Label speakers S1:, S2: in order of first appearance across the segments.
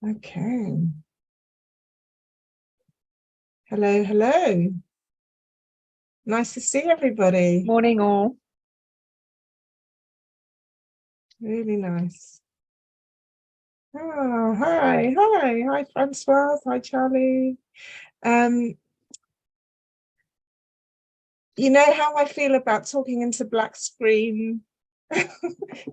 S1: Okay. Hello, hello. Nice to see everybody.
S2: Morning, all.
S1: Really nice. Oh, hi, Francoise. Hi, Charlie. Um, you know how I feel about talking into black screen.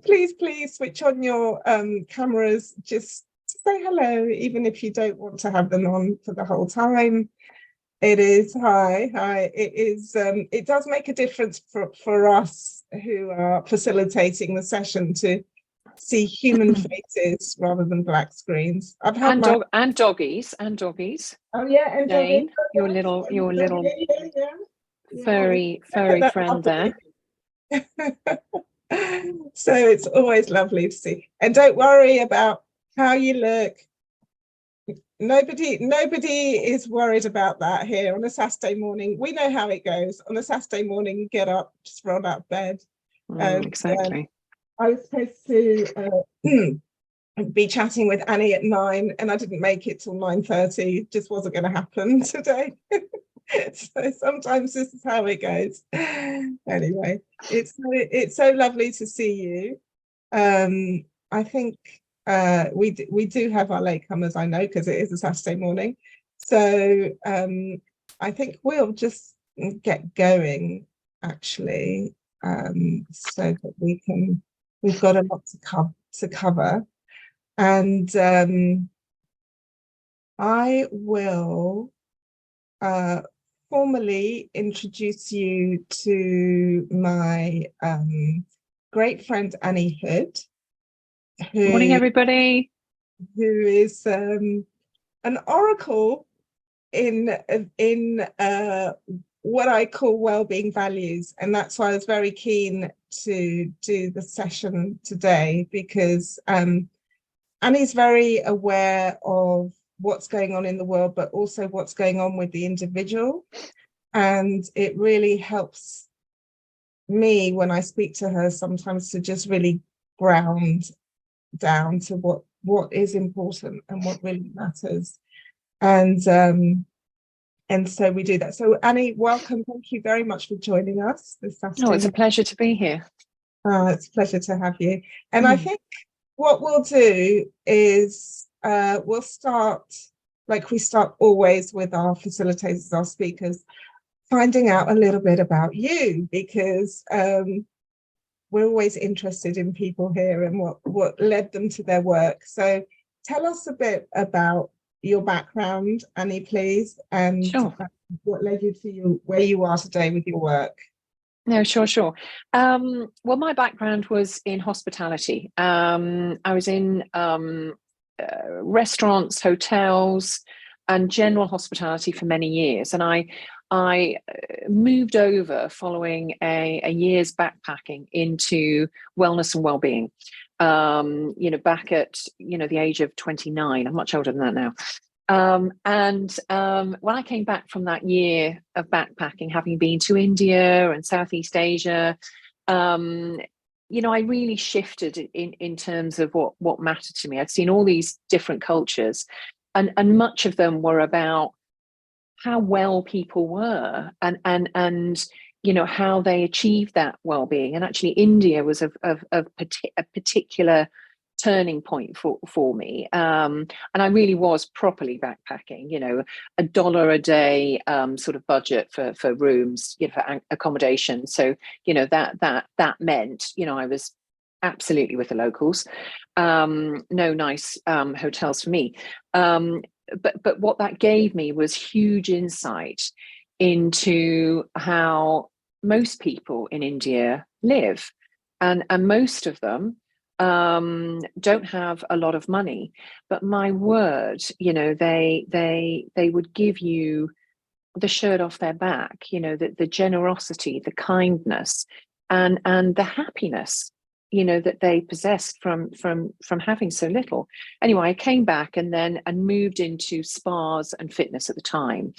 S1: Please switch on your cameras. Just say hello, even if you don't want to have them on for the whole time. It is hi. It is it does make a difference for us who are facilitating the session to see human faces rather than black screens. I've had
S2: and doggies.
S1: Oh yeah, and
S2: Jane, your
S1: yes,
S2: little
S1: yeah.
S2: furry friend there.
S1: So it's always lovely to see. And don't worry about how you look. Nobody is worried about that here on a Saturday morning. We know how it goes. On a Saturday morning, you get up, just roll out of bed.
S2: Exactly.
S1: I was supposed to be chatting with Annie at 9, and I didn't make it till 9:30. It just wasn't going to happen today. So sometimes this is how it goes. Anyway, it's so lovely to see you. I think we do have our latecomers, I know, because it is a Saturday morning. So I think we'll just get going, actually, so that we've got a lot to cover. And I will formally introduce you to my great friend Anni Hood,
S2: Morning, everybody.
S1: Who is an oracle in what I call wellbeing values, and that's why I was very keen to do the session today, because Annie's very aware of what's going on in the world, but also what's going on with the individual. And it really helps me when I speak to her sometimes to just really ground down to what is important and what really matters. And so we do that. So Annie, welcome. Thank you very much for joining us this Saturday.
S2: Oh, it's a pleasure to be here.
S1: It's a pleasure to have you. And I think what we'll do is we'll start, like we start always with our facilitators, our speakers, finding out a little bit about you, because we're always interested in people here and what led them to their work. So tell us a bit about your background, Annie, please, and
S2: Sure.
S1: What led you to where you are today with your work.
S2: No, sure. Well, my background was in hospitality. I was in restaurants, hotels, and general hospitality for many years. And I moved over following a year's backpacking into wellness and well-being. Back at the age of 29. I'm much older than that now. When I came back from that year of backpacking, having been to India and Southeast Asia, I really shifted in terms of what mattered to me. I'd seen all these different cultures, and much of them were about how well people were and how they achieved that well-being. And actually, India was a particular turning point for me, and I really was properly backpacking. $1 a day sort of budget for rooms, for accommodation. So that meant I was absolutely with the locals. No nice hotels for me, but what that gave me was huge insight into how most people in India live, and most of them don't have a lot of money, but my word, they would give you the shirt off their back, the generosity, the kindness, and the happiness that they possessed from having so little. Anyway, I came back and moved into spas and fitness at the time.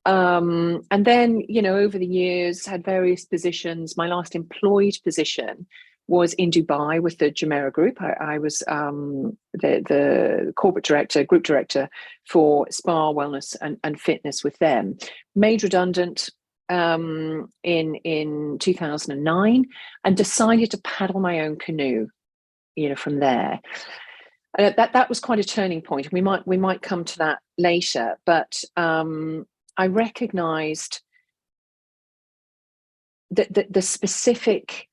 S2: And then over the years had various positions. My last employed position was in Dubai with the Jumeirah Group. I was the corporate director, group director for spa, wellness and fitness with them. Made redundant in 2009 and decided to paddle my own canoe, from there. That was quite a turning point. We might come to that later, but I recognised that the specific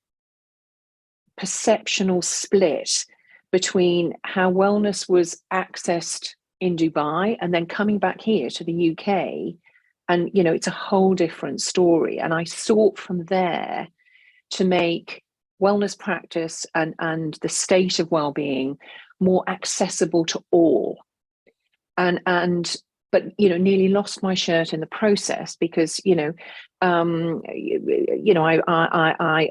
S2: perceptional split between how wellness was accessed in Dubai and then coming back here to the UK, and it's a whole different story. And I sought from there to make wellness practice and the state of well-being more accessible to all. But nearly lost my shirt in the process because I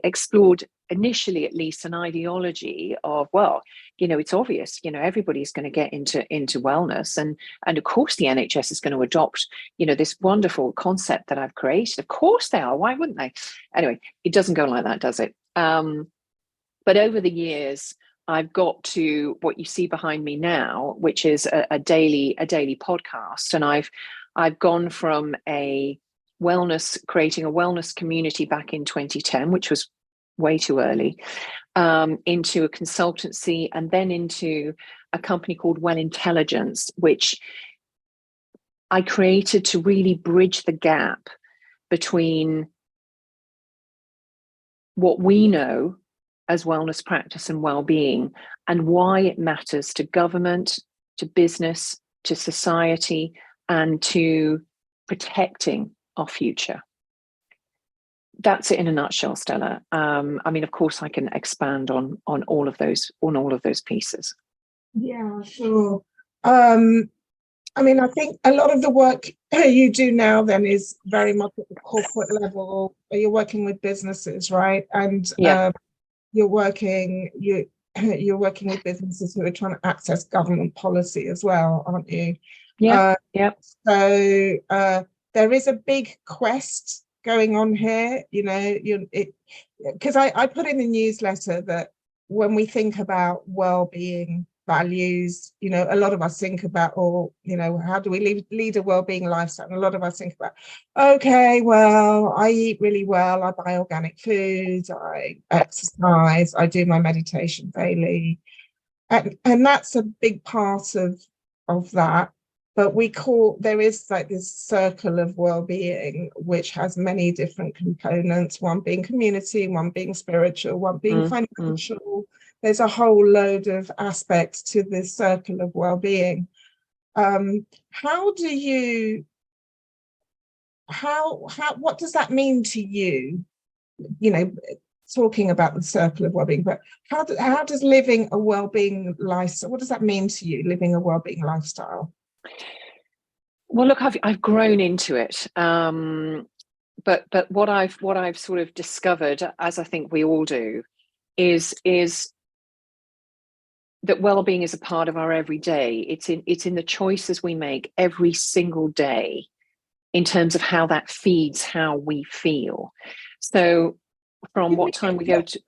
S2: explored initially, at least, an ideology of, well, it's obvious, everybody's going to get into wellness, and of course the NHS is going to adopt this wonderful concept that I've created. Of course they are. Why wouldn't they? Anyway, it doesn't go like that, does it? But over the years, I've got to what you see behind me now, which is a daily podcast, and I've gone from creating a wellness community back in 2010, which was way too early, into a consultancy, and then into a company called Well Intelligence, which I created to really bridge the gap between what we know as wellness practice and well-being, and why it matters to government, to business, to society, and to protecting our future. That's it in a nutshell, Stella. Of course, I can expand on all of those pieces.
S1: Yeah, sure. I think a lot of the work you do now then is very much at the corporate level. You're working with businesses, right? And
S2: yeah.
S1: You're working with businesses who are trying to access government policy as well, aren't you?
S2: Yeah.
S1: So there is a big quest going on here, because I put in the newsletter that when we think about well-being values, a lot of us think about, how do we lead a well-being lifestyle? And a lot of us think about, okay, well, I eat really well, I buy organic foods, I exercise, I do my meditation daily, and that's a big part of that. But there is like this circle of well-being, which has many different components, one being community, one being spiritual, one being financial. There's a whole load of aspects to this circle of well-being. What does that mean to you? Talking about the circle of well-being, but how does living a well-being lifestyle, what does that mean to you, living a well-being lifestyle?
S2: Well, look, I've grown into it, but what I've sort of discovered, as I think we all do, is that well-being is a part of our everyday. It's in the choices we make every single day, in terms of how that feeds how we feel. So, from what time we go to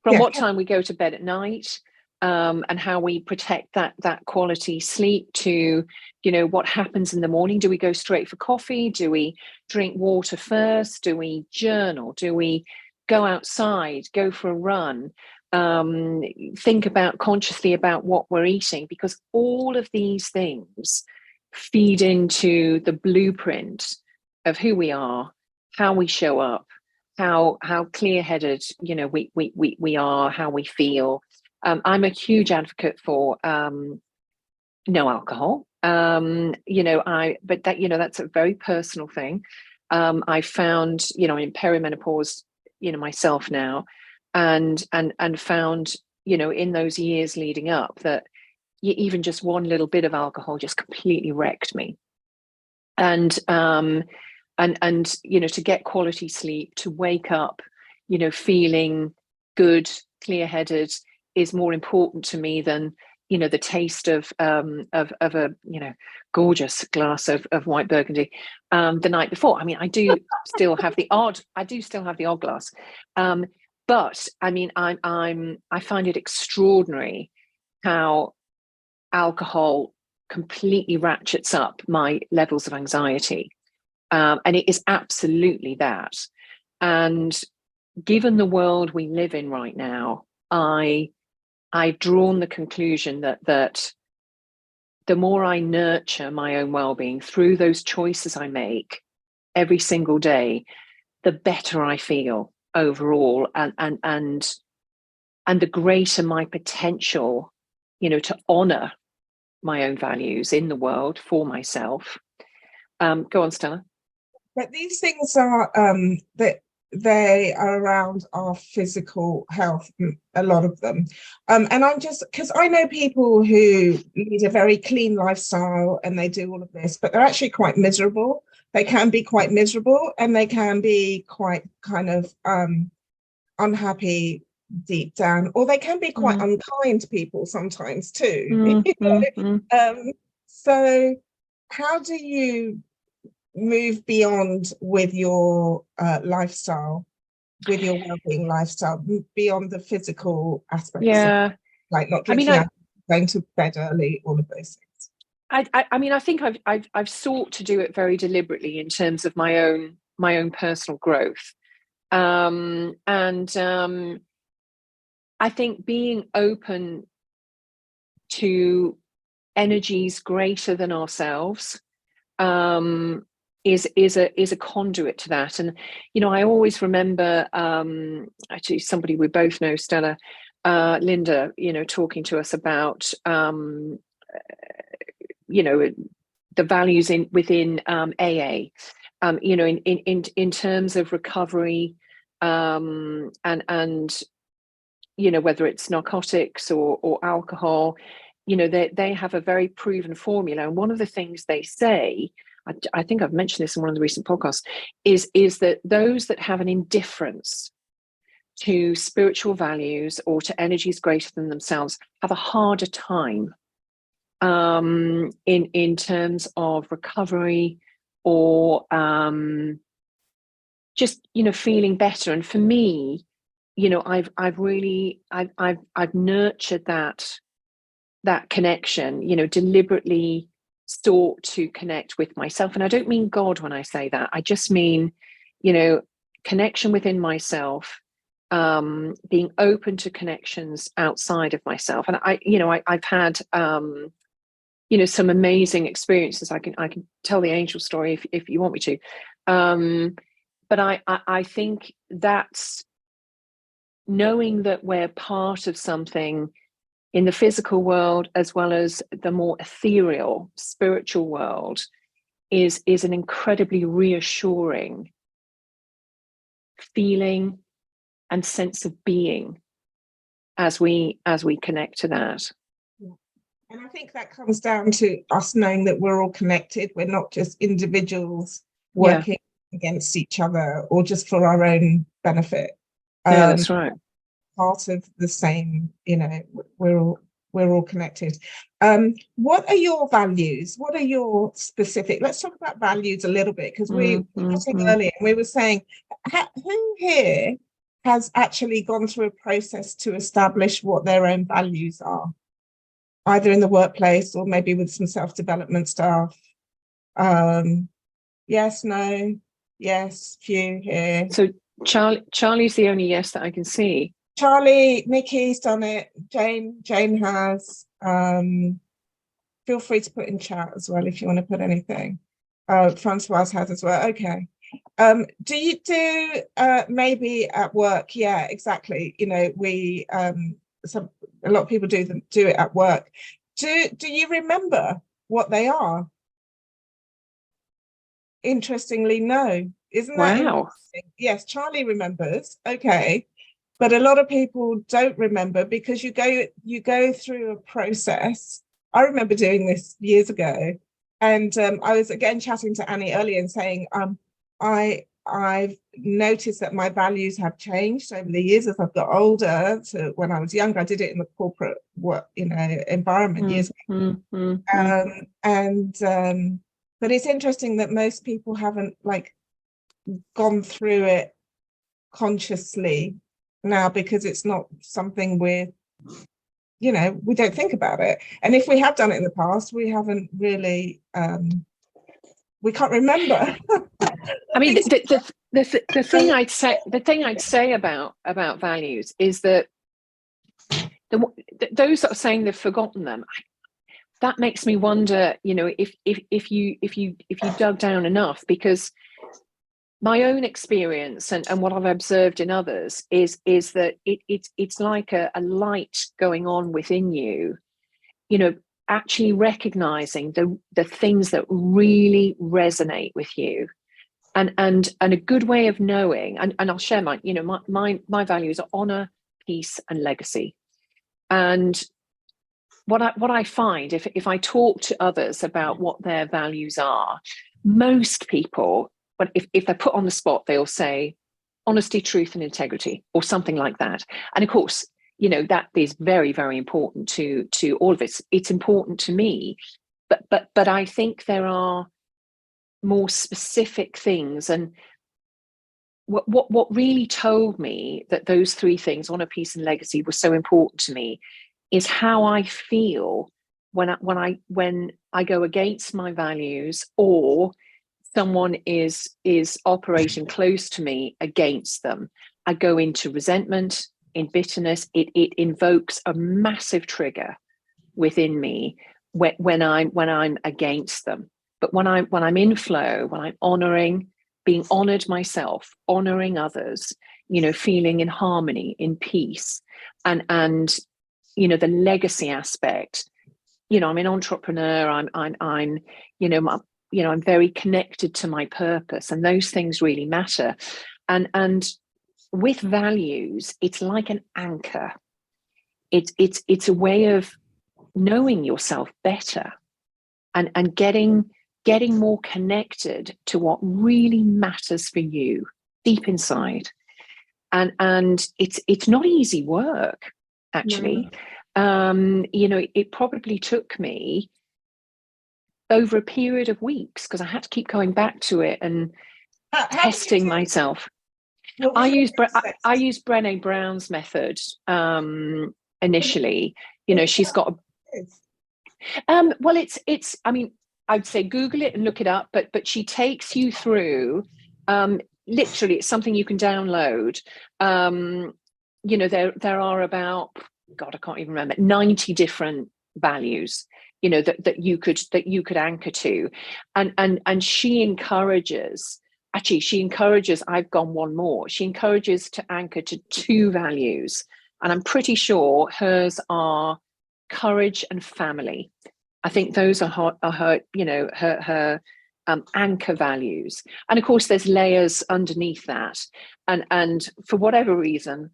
S2: what time we go to bed at night, and how we protect that quality sleep, to what happens in the morning. Do we go straight for coffee? Do we drink water first? Do we journal? Do we go outside, go for a run? Think consciously about what we're eating, because all of these things feed into the blueprint of who we are, how we show up, how clear-headed we are, how we feel. I'm a huge advocate for no alcohol. But that's a very personal thing. I found, I'm in perimenopause, myself now, and found, in those years leading up, that even just one little bit of alcohol just completely wrecked me. And to get quality sleep, to wake up, feeling good, clear-headed, is more important to me than the taste of a gorgeous glass of white Burgundy the night before. I do still have the odd glass, But I mean, I find it extraordinary how alcohol completely ratchets up my levels of anxiety. And it is absolutely that. And given the world we live in right now, I've drawn the conclusion that the more I nurture my own well-being through those choices I make every single day, the better I feel overall, and the greater my potential, to honor my own values in the world for myself. Go on, Stella.
S1: But these things are that they are around our physical health, a lot of them. And I'm just, because I know people who lead a very clean lifestyle and they do all of this, but they're actually quite miserable. They can be quite miserable, and they can be quite kind of unhappy deep down, or they can be quite unkind people sometimes too. So how do you move beyond with your lifestyle, with your well-being lifestyle, beyond the physical aspects of, like not drinking alcohol, going to bed early, all of those things?
S2: I mean, I think I've sought to do it very deliberately in terms of my own personal growth, and I think being open to energies greater than ourselves is a conduit to that. And I always remember actually somebody we both know, Stella, Linda, talking to us about the values within AA, in terms of recovery, and whether it's narcotics or alcohol, they have a very proven formula. And one of the things they say, I think I've mentioned this in one of the recent podcasts, is that those that have an indifference to spiritual values or to energies greater than themselves have a harder time in terms of recovery or just feeling better. And for me, I've really nurtured that connection, deliberately sought to connect with myself. And I don't mean God when I say that. I just mean, connection within myself, being open to connections outside of myself. And I've had some amazing experiences. I can tell the angel story if you want me to. But I think that's knowing that we're part of something in the physical world as well as the more ethereal spiritual world is an incredibly reassuring feeling and sense of being as we connect to that.
S1: And I think that comes down to us knowing that we're all connected. We're not just individuals working against each other or just for our own benefit.
S2: That's right.
S1: Part of the same, we're all connected. What are your values? What are your specific? Let's talk about values a little bit, because we were talking earlier and we were saying, who here has actually gone through a process to establish what their own values are, either in the workplace or maybe with some self-development stuff? Yes, no, yes, few here.
S2: So Charlie's the only yes that I can see.
S1: Charlie, Nikki's done it. Jane has. Feel free to put in chat as well if you want to put anything. Francoise has as well. Okay. Do you do maybe at work? Yeah, exactly. We a lot of people do it at work. Do you remember what they are? Interestingly, no. Isn't that interesting? Yes, Charlie remembers. Okay. But a lot of people don't remember because you go through a process. I remember doing this years ago, and I was again chatting to Annie earlier and saying, I've noticed that my values have changed over the years as I've got older. So when I was younger, I did it in the corporate environment years ago. But it's interesting that most people haven't gone through it consciously now, because it's not something we don't think about it. And if we have done it in the past, we haven't really, we can't remember.
S2: I mean, the thing I'd say about values is that those that are saying they've forgotten them, that makes me wonder, if you dug down enough, because my own experience and what I've observed in others is that it's like a light going on within you, actually recognizing the things that really resonate with you. And a good way of knowing, and I'll share my values are honor, peace, and legacy. And what I find, if I talk to others about what their values are, most people, but if they're put on the spot, they'll say honesty, truth, and integrity, or something like that. And of course, that is very, very important to all of us. It's important to me, but I think there are more specific things. And what really told me that those three things, honor, peace, and legacy, were so important to me is how I feel when I go against my values, or someone is operating close to me against them. I go into resentment, in bitterness. It invokes a massive trigger within me when I'm against them. But when I'm in flow, when I'm honoring, being honored myself, honoring others, feeling in harmony, in peace, and the legacy aspect. I'm an entrepreneur. I'm very connected to my purpose, and those things really matter. And with values, it's like an anchor. It's a way of knowing yourself better, and getting more connected to what really matters for you deep inside. And it's not easy work, actually. No. It probably took me over a period of weeks, because I had to keep going back to it and testing myself. I use Brené Brown's method initially. She's got well, it's I mean, I'd say Google it and look it up, but she takes you through, literally, it's something you can download. There are about, God, I can't even remember, 90 different values, that you could anchor to. And she encourages, I've gone one more. She encourages to anchor to 2 values. And I'm pretty sure hers are courage and family. I think those are her anchor values. And of course, there's layers underneath that. And for whatever reason,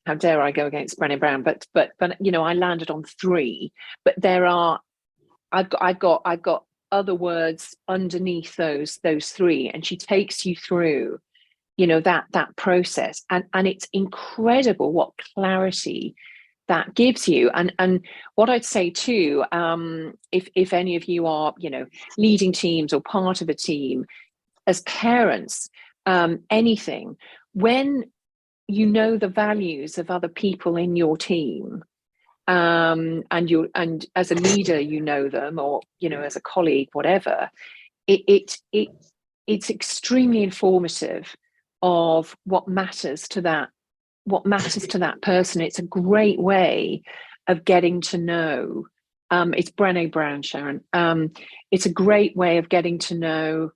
S2: how dare I go against Brené Brown? But I landed on 3. But I've got other words underneath those 3, and she takes you through, that process, and it's incredible what clarity that gives you. And what I'd say too, if any of you are, leading teams or part of a team, as parents, anything, when the values of other people in your team, and as a leader, them, or as a colleague, whatever, it's extremely informative of what matters to that person. It's a great way of getting to know. It's Brené Brown, Sharon. It's a great way of getting to know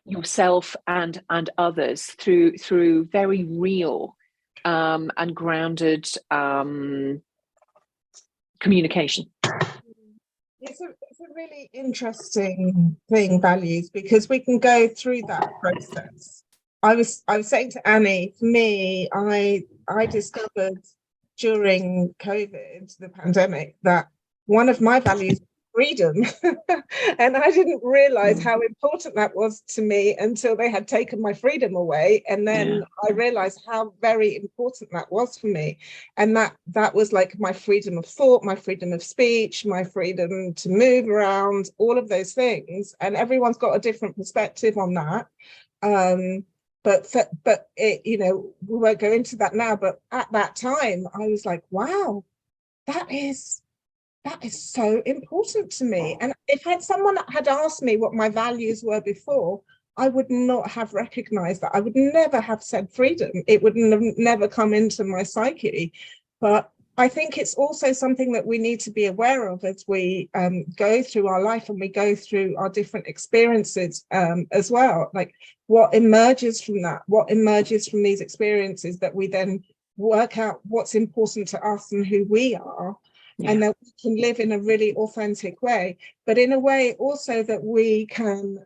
S2: yourself and others through very real and grounded communication.
S1: It's a really interesting thing, values, because we can go through that process. I was saying to Annie, for me, I discovered during COVID, the pandemic, that one of my values was freedom. And I didn't realize how important that was to me until they had taken my freedom away. And then I realized how very important that was for me. And that was like my freedom of thought, my freedom of speech, my freedom to move around, all of those things. And everyone's got a different perspective on that. but it, you know, we won't go into that now, but at that time I was like, wow, that is so important to me. And if someone had asked me what my values were before, I would not have recognized that. I would never have said freedom. It would never come into my psyche. But I think it's also something that we need to be aware of as we go through our life and we go through our different experiences as well. Like, what emerges from that, what emerges from these experiences, that we then work out what's important to us and who we are. Yeah. And that we can live in a really authentic way, but in a way also that we can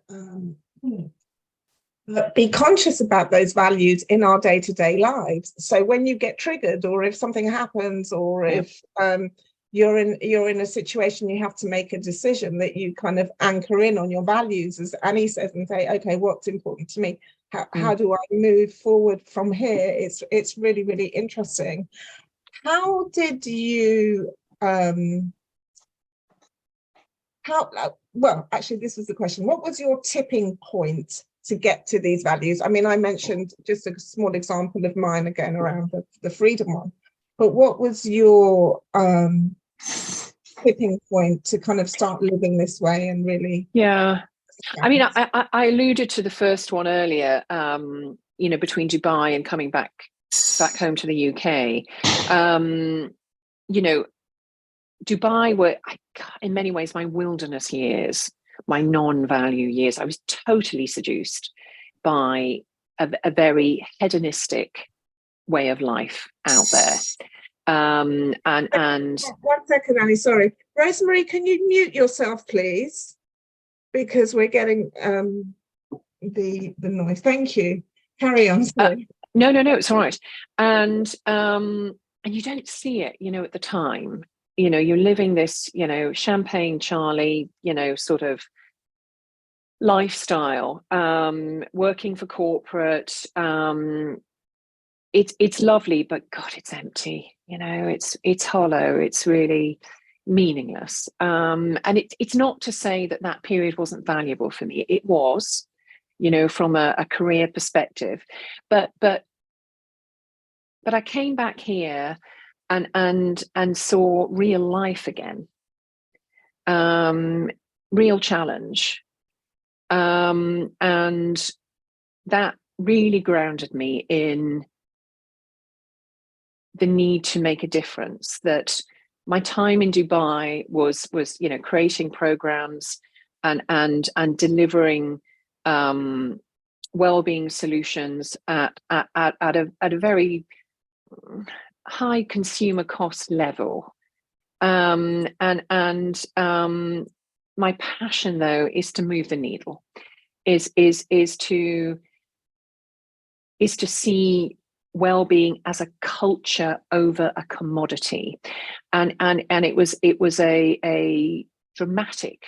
S1: be conscious about those values in our day-to-day lives. So when you get triggered, or if something happens, or if you're in a situation you have to make a decision, that you kind of anchor in on your values, as Annie says, and say, okay, what's important to me? How do I move forward from here? It's really, really interesting. How did you well, actually, this was the question. What was your tipping point to get to these values? I mean, I mentioned just a small example of mine again around the freedom one, but what was your tipping point to kind of start living this way and really?
S2: Yeah, I mean, I alluded to the first one earlier, you know, between Dubai and coming back home to the UK. You know, Dubai were, in many ways, my wilderness years, my non-value years. I was totally seduced by a very hedonistic way of life out there. And
S1: 1 second, Annie, sorry. Rosemary, can you mute yourself, please? Because we're getting the noise. Thank you. Carry on. Sorry.
S2: No, it's all right. And you don't see it, you know, at the time. You know, you're living this, you know, champagne Charlie, you know, sort of lifestyle, working for corporate. It's lovely, but God, it's empty. You know, it's hollow. It's really meaningless. And it's not to say that period wasn't valuable for me. It was, you know, from a career perspective, but I came back here and saw real life again, real challenge, and that really grounded me in the need to make a difference. That my time in Dubai was you know, creating programs and delivering well-being solutions at a very high consumer cost level, and my passion though is to move the needle, is to see well-being as a culture over a commodity, and it was a dramatic,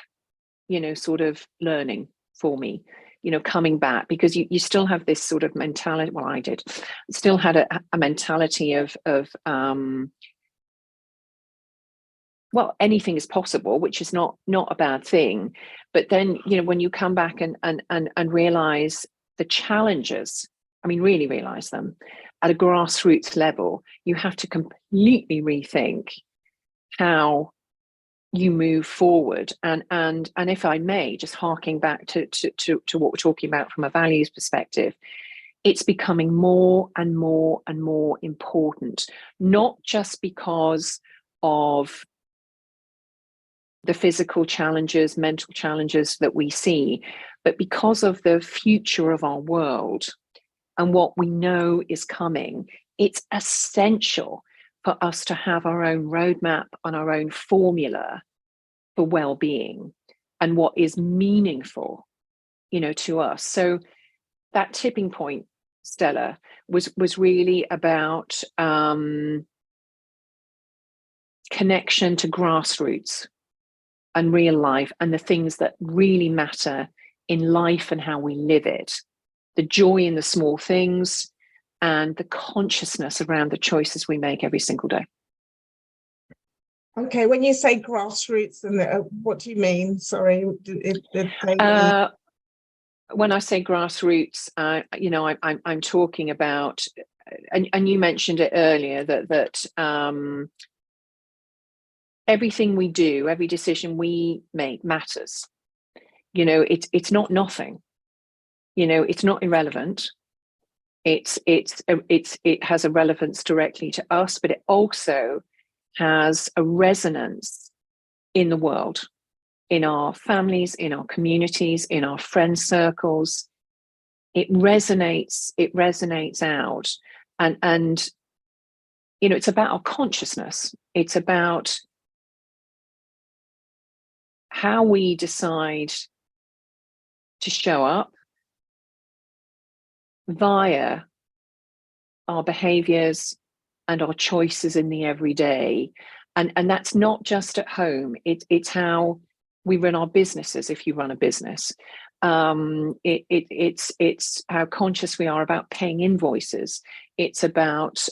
S2: you know, sort of learning for me, you know, coming back, because you still have this sort of mentality. Well, I did still had a mentality of well, anything is possible, which is not a bad thing. But then, you know, when you come back and realize the challenges, I mean, really realize them at a grassroots level, you have to completely rethink how you move forward. And if I may, just harking back to what we're talking about from a values perspective, it's becoming more and more and more important, not just because of the physical challenges, mental challenges that we see, but because of the future of our world and what we know is coming. It's essential for us to have our own roadmap and our own formula for well-being and what is meaningful, you know, to us. So that tipping point, Stella, was really about connection to grassroots and real life and the things that really matter in life and how we live it, the joy in the small things and the consciousness around the choices we make every single day.
S1: Okay, when you say grassroots, and what do you mean? Sorry,
S2: when I say grassroots, you know, I'm talking about, and you mentioned it earlier, that everything we do, every decision we make matters. You know, it's not nothing. You know, it's not irrelevant. It has a relevance directly to us, but it also has a resonance in the world, in our families, in our communities, in our friend circles. It resonates out. And you know, it's about our consciousness. It's about how we decide to show up via our behaviors and our choices in the everyday. And that's not just at home. It's how we run our businesses, if you run a business. It's how conscious we are about paying invoices. It's about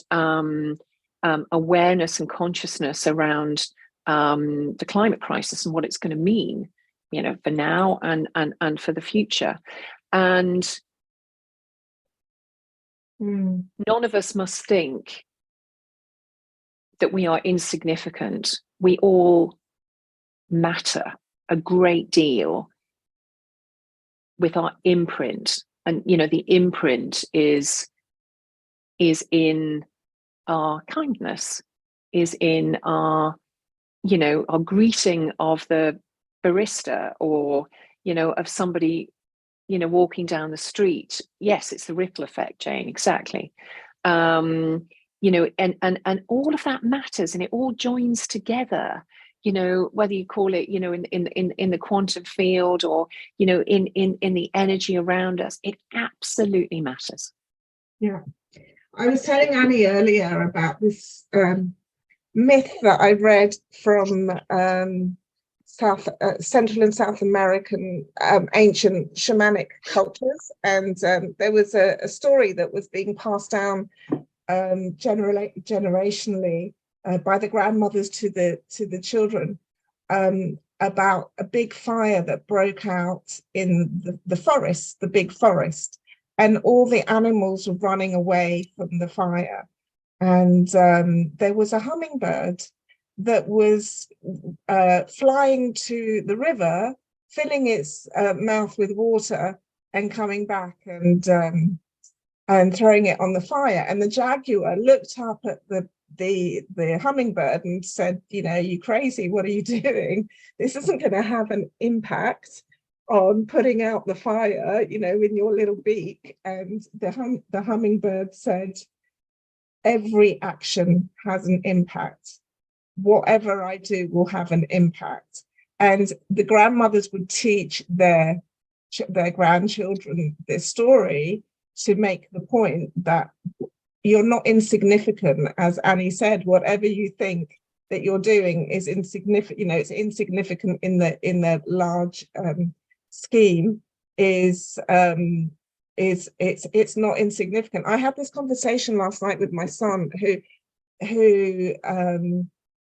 S2: awareness and consciousness around the climate crisis and what it's going to mean, you know, for now and for the future. And none of us must think that we are insignificant. We all matter a great deal with our imprint. And, you know, the imprint is in our kindness, is in our, you know, our greeting of the barista, or, you know, of somebody, you know, walking down the street. Yes, it's the ripple effect, Jane, exactly. You know, and all of that matters, and it all joins together, you know, whether you call it, you know, in the quantum field, or, you know, in the energy around us. It absolutely matters.
S1: Yeah. I was telling Annie earlier about this myth that I read from Central and South American ancient shamanic cultures, and there was a story that was being passed down generationally by the grandmothers to the children, about a big fire that broke out in the forest, the big forest, and all the animals were running away from the fire. And there was a hummingbird that was flying to the river, filling its mouth with water and coming back and throwing it on the fire. And the jaguar looked up at the hummingbird and said, you know, you crazy, what are you doing? This isn't going to have an impact on putting out the fire, you know, in your little beak. And the hummingbird said, every action has an impact. Whatever I do will have an impact. And the grandmothers would teach their grandchildren this story to make the point that you're not insignificant. As Annie said, whatever you think that you're doing is insignificant, you know, it's insignificant in the large scheme, it's not insignificant. I had this conversation last night with my son, who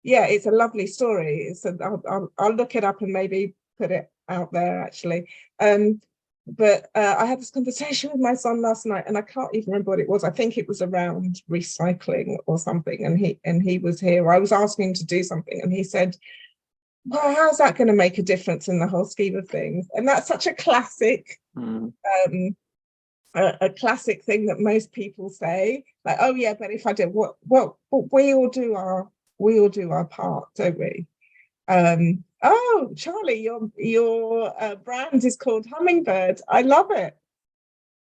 S1: yeah, it's a lovely story. I'll look it up and maybe put it out there, actually. But I had this conversation with my son last night, and I can't even remember what it was. I think it was around recycling or something, and he was here. I was asking him to do something, and he said, well, how's that going to make a difference in the whole scheme of things? And that's such a classic a classic thing that most people say, like, oh yeah, but if I did what we all do our part, don't we? Oh, Charlie, your brand is called Hummingbird. I love it.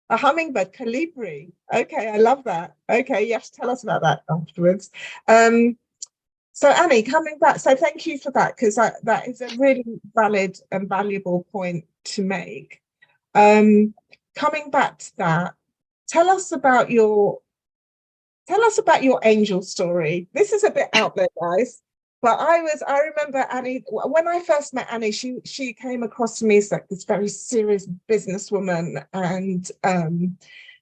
S1: A hummingbird, Calibri. Okay, I love that. Okay, you have to tell us about that afterwards. So Annie, coming back, so thank you for that, because that is a really valid and valuable point to make. Coming back to that, tell us about your angel story. This is a bit out there, guys, but I remember Annie, when I first met Annie, she came across to me as like this very serious businesswoman, and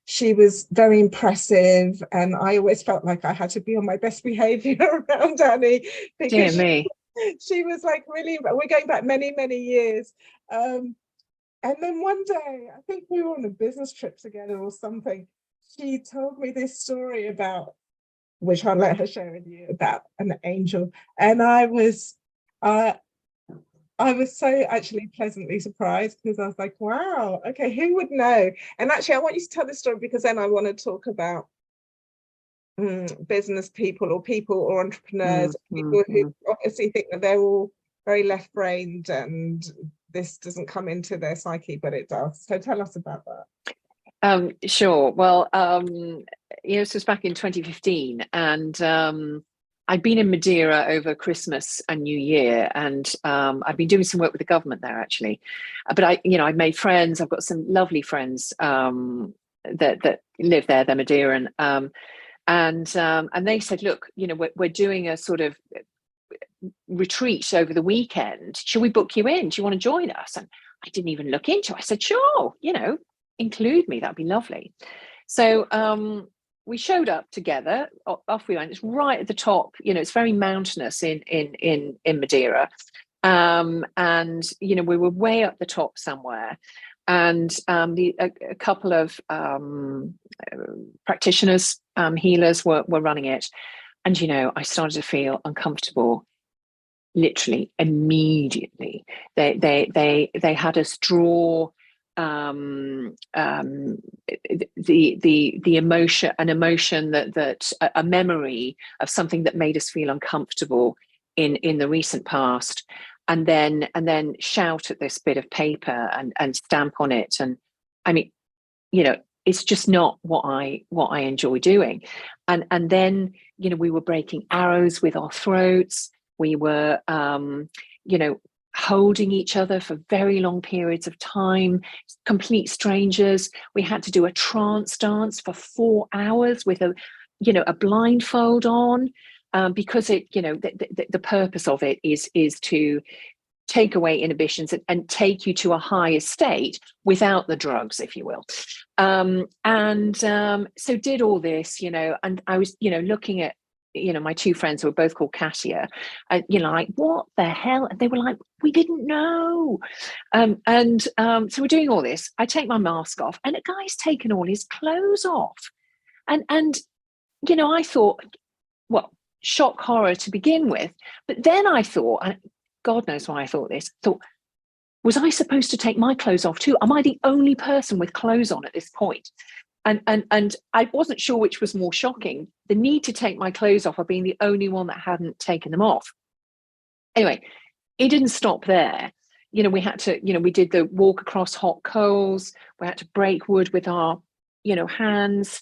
S1: she was very impressive, and I always felt like I had to be on my best behavior around Annie, because
S2: Dear me.
S1: she was like, really, we're going back many years. And then one day, I think we were on a business trip together or something, she told me this story about, which I'll let her share with you, about an angel. And uh, I was so actually pleasantly surprised, because I was like, wow, okay, who would know? And actually, I want you to tell this story, because then I want to talk about business people or entrepreneurs, people who obviously think that they're all very left-brained and this doesn't come into their psyche, but it does. So tell us about that.
S2: Sure. Well, this was back in 2015, and I'd been in Madeira over Christmas and New Year, and I've been doing some work with the government there, actually. But I've made friends. I've got some lovely friends that live there. They're Madeiran, and they said, look, we're doing a sort of retreat over the weekend. Shall we book you in? Do you want to join us? And I didn't even look into it. I said, sure, include me. That'd be lovely. So we showed up together. Off we went. It's right at the top. It's very mountainous in Madeira, and we were way up the top somewhere. And a couple of practitioners, healers were running it, and I started to feel uncomfortable. Literally immediately, they had us draw the emotion that a memory of something that made us feel uncomfortable in the recent past, and then shout at this bit of paper and stamp on it. And I mean, it's just not what I enjoy doing. And then we were breaking arrows with our throats. We were holding each other for very long periods of time, complete strangers. We had to do a trance dance for 4 hours with a blindfold on, because the purpose of it is to take away inhibitions and take you to a higher state without the drugs, if you will. So did all this, and I was, looking at, my two friends who were both called Katia, like, what the hell? And they were like, we didn't know. So we're doing all this. I take my mask off, and a guy's taken all his clothes off. And I thought, well, shock horror to begin with. But then I thought, and God knows why I thought this, was I supposed to take my clothes off too? Am I the only person with clothes on at this point? And I wasn't sure which was more shocking, the need to take my clothes off or being the only one that hadn't taken them off. Anyway, it didn't stop there. We had to, we did the walk across hot coals. We had to break wood with our, hands,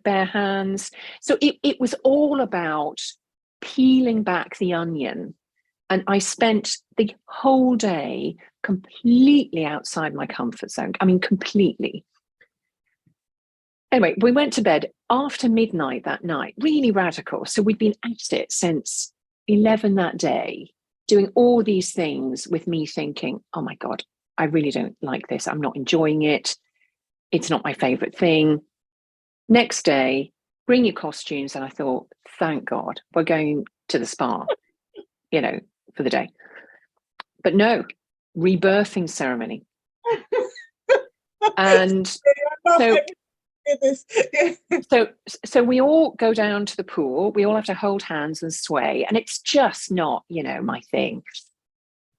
S2: bare hands. So it was all about peeling back the onion. And I spent the whole day completely outside my comfort zone. I mean, completely. Anyway, we went to bed after midnight that night, really radical. So we'd been at it since 11 that day, doing all these things with me thinking, oh my God, I really don't like this. I'm not enjoying it. It's not my favorite thing. Next day, bring your costumes. And I thought, thank God, we're going to the spa, for the day. But no, rebirthing ceremony. And so we all go down to the pool. We all have to hold hands and sway, and it's just not, my thing.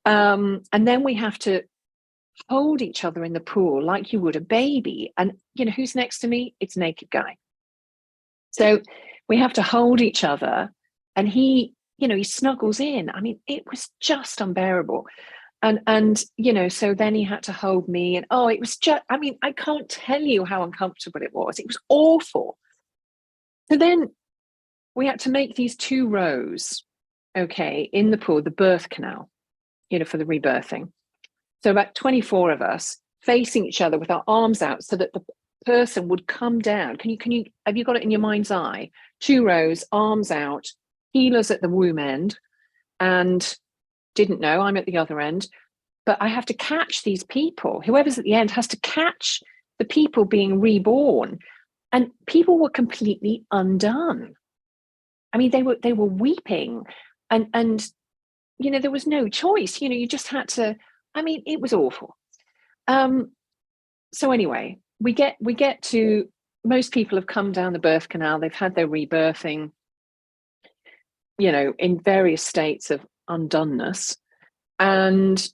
S2: And then we have to hold each other in the pool like you would a baby. And who's next to me? It's a naked guy. So we have to hold each other, and he snuggles in. I mean, it was just unbearable. And so then he had to hold me, and it was just, I mean, I can't tell you how uncomfortable it was. It was awful. So then we had to make these 2 rows, in the pool, the birth canal, for the rebirthing. So about 24 of us facing each other with our arms out so that the person would come down. Have you got it in your mind's eye? 2 rows, arms out, healers at the womb end, and didn't know I'm at the other end, but I have to catch these people. Whoever's at the end has to catch the people being reborn, and people were completely undone. I mean, they were weeping, and there was no choice. You just had to. I mean, it was awful. So anyway, we get to, most people have come down the birth canal, they've had their rebirthing, in various states of undoneness. And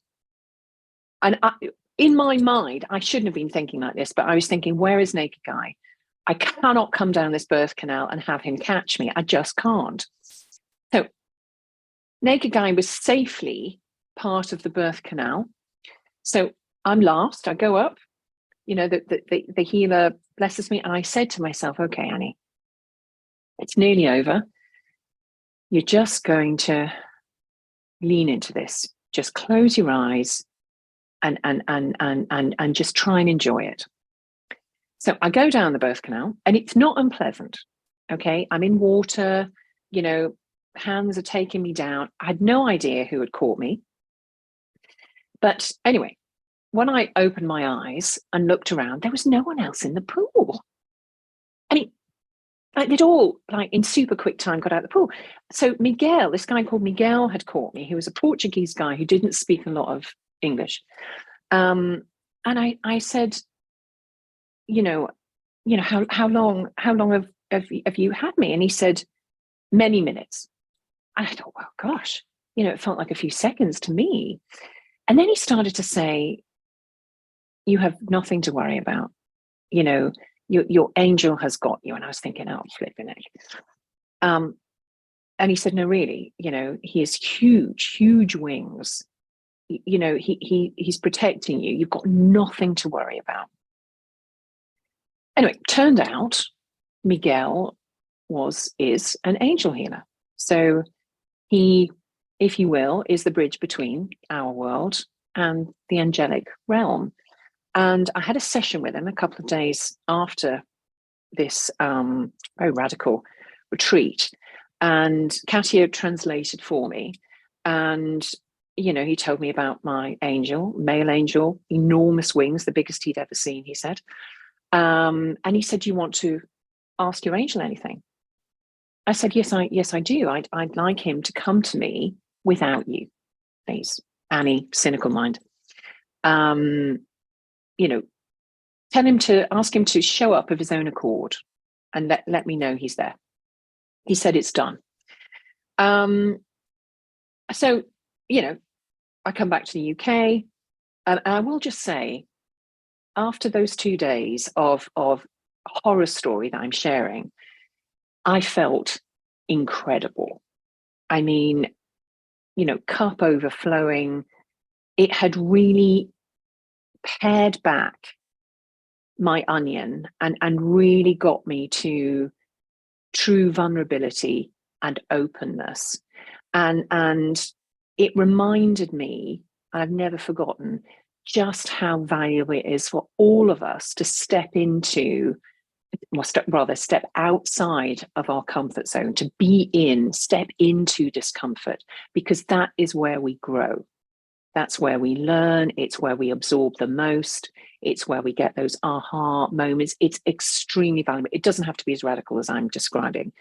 S2: in my mind, I shouldn't have been thinking like this, but I was thinking, where is Naked Guy? I cannot come down this birth canal and have him catch me. I just can't. So Naked Guy was safely part of the birth canal. So I'm last, I go up, the healer blesses me. And I said to myself, okay, Annie, it's nearly over. You're just going to lean into this. Just close your eyes and just try and enjoy it. So I go down the birth canal, and it's not unpleasant. Okay, I'm in water, hands are taking me down. I had no idea who had caught me. But anyway, when I opened my eyes and looked around, there was no one else in the pool. And they'd all, in super quick time, got out of the pool. So Miguel, this guy called Miguel, had caught me. He was a Portuguese guy who didn't speak a lot of English. And I said, how long have you had me? And he said, many minutes. And I thought, well, gosh, it felt like a few seconds to me. And then he started to say, you have nothing to worry about. Your angel has got you. And I was thinking, oh, flipping it. And he said, no, really, he has huge wings. He's protecting you. You've got nothing to worry about. Anyway, turned out Miguel is an angel healer. So he, if you will, is the bridge between our world and the angelic realm. And I had a session with him a couple of days after this very radical retreat. And Katia translated for me. And, he told me about my angel, male angel, enormous wings, the biggest he'd ever seen, he said. And he said, do you want to ask your angel anything? I said, yes, I do. I'd like him to come to me without you, please. Annie, cynical mind. Tell him to ask him to show up of his own accord and let me know he's there. He said, it's done. So, I come back to the UK, and I will just say, after those 2 days of horror story that I'm sharing, I felt incredible. I mean, cup overflowing. It had really pared back my onion and really got me to true vulnerability and openness. And it reminded me, and I've never forgotten, just how valuable it is for all of us to step outside of our comfort zone, to step into discomfort, because that is where we grow. That's where we learn. It's where we absorb the most. It's where we get those aha moments. It's extremely valuable. It doesn't have to be as radical as I'm describing.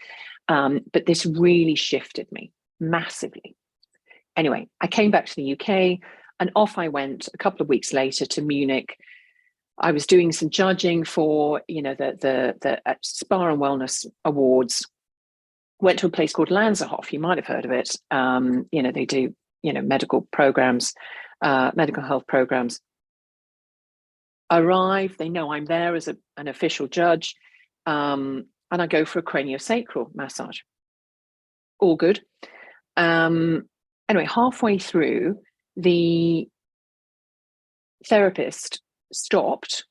S2: But this really shifted me massively. Anyway, I came back to the UK, and off I went a couple of weeks later to Munich. I was doing some judging for, the Spa and Wellness Awards. Went to a place called Lanzerhof. You might have heard of it. They do, medical programs, medical health programs. Arrive, they know I'm there as an official judge, and I go for a craniosacral massage. All good. Anyway, halfway through, the therapist stopped.